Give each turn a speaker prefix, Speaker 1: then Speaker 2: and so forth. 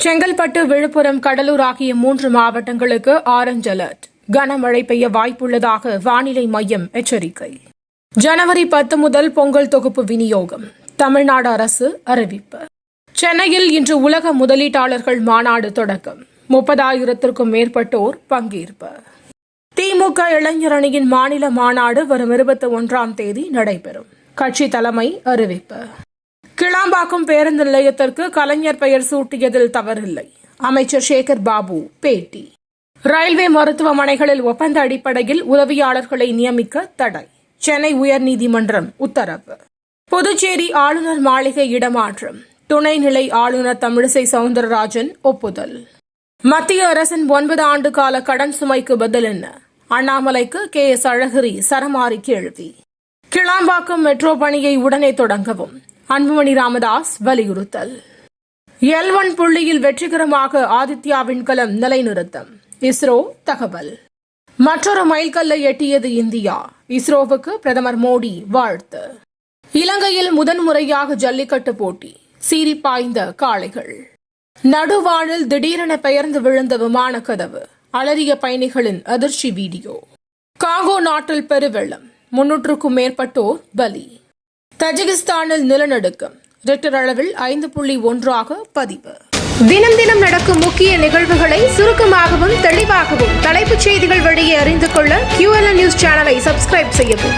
Speaker 1: செங்கல்பட்டு, விழுப்புரம், கடலூர் ஆகிய 3 மாவட்டங்களுக்கு orange alert. கனமழை பெய்ய வாய்ப்புள்ளதாக வானிலை மையம் எச்சரிக்கை. ஜனவரி 10 முதல் பொங்கல் தொகுப்பு விநியோகம். தமிழ்நாடு அரசு அறிவிப்பு. சென்னையில் இன்று உலக முதலீட்டாளர்கள் மாநாடு தொடக்கம். 30,000க்கும் மேற்பட்டோர் பங்கேற்பு. திமுக இளைஞர் அணியின் மாநில மாநாடு வரும் 21ஆம் தேதி நடைபெறும். கட்சி தலைமை அறிவிப்பு. கிளாம்பாக்கம் பேருந்து நிலையத்திற்கு கலைஞர் பெயர் சூட்டியதில் தவறில்லை. அமைச்சர் சேகர் பாபு பேட்டி. ரயில்வே மருத்துவமனைகளில் ஒப்பந்த அடிப்படையில் உதவியாளர்களை நியமிக்க தடை. சென்னை உயர்நீதிமன்றம் உத்தரவு. புதுச்சேரி ஆளுநர் மாளிகை இடமாற்றம். துணைநிலை ஆளுநர் தமிழிசை சவுந்தரராஜன் ஒப்புதல். மத்திய அரசின் 9 ஆண்டு கால கடன் சுமைக்கு பதில் என்ன? அண்ணாமலைக்கு KS அழகிரி சரமாரி கேள்வி. கிளாம்பாக்கம் மெட்ரோ பணியை உடனே தொடங்கவும் அன்புமணி ராமதாஸ் வலியுறுத்தல். L1 புள்ளியில் வெற்றிகரமாக ஆதித்யா விண்கலம் நிலைநிறுத்தம். இஸ்ரோ தகவல். மற்றொரு மைல்கல்லை எட்டியது இந்தியா. இஸ்ரோவுக்கு பிரதமர் மோடி வாழ்த்து. இலங்கையில் முதன்முறையாக ஜல்லிக்கட்டு போட்டி. சீறி பாய்ந்த காளைகள். நடுவானில் திடீரென பெயர்ந்து விழுந்த விமான கதவு. அலறிய பயணிகளின் அதிர்ச்சி வீடியோ. காங்கோ நாட்டில் பெருவெள்ளம். 300க்கும் மேற்பட்டோர் பலி. தஜிகிஸ்தானில் நிலநடுக்கம். ரிக்டர் அளவில் 5.1 பதிவு. தினம் தினம் நடக்கும் முக்கிய நிகழ்வுகளை சுருக்கமாகவும் தெளிவாகவும் தலைப்புச் செய்திகள் வழியே அறிந்து கொள்ள QLN நியூஸ் சேனலை சப்ஸ்கிரைப் செய்யவும்.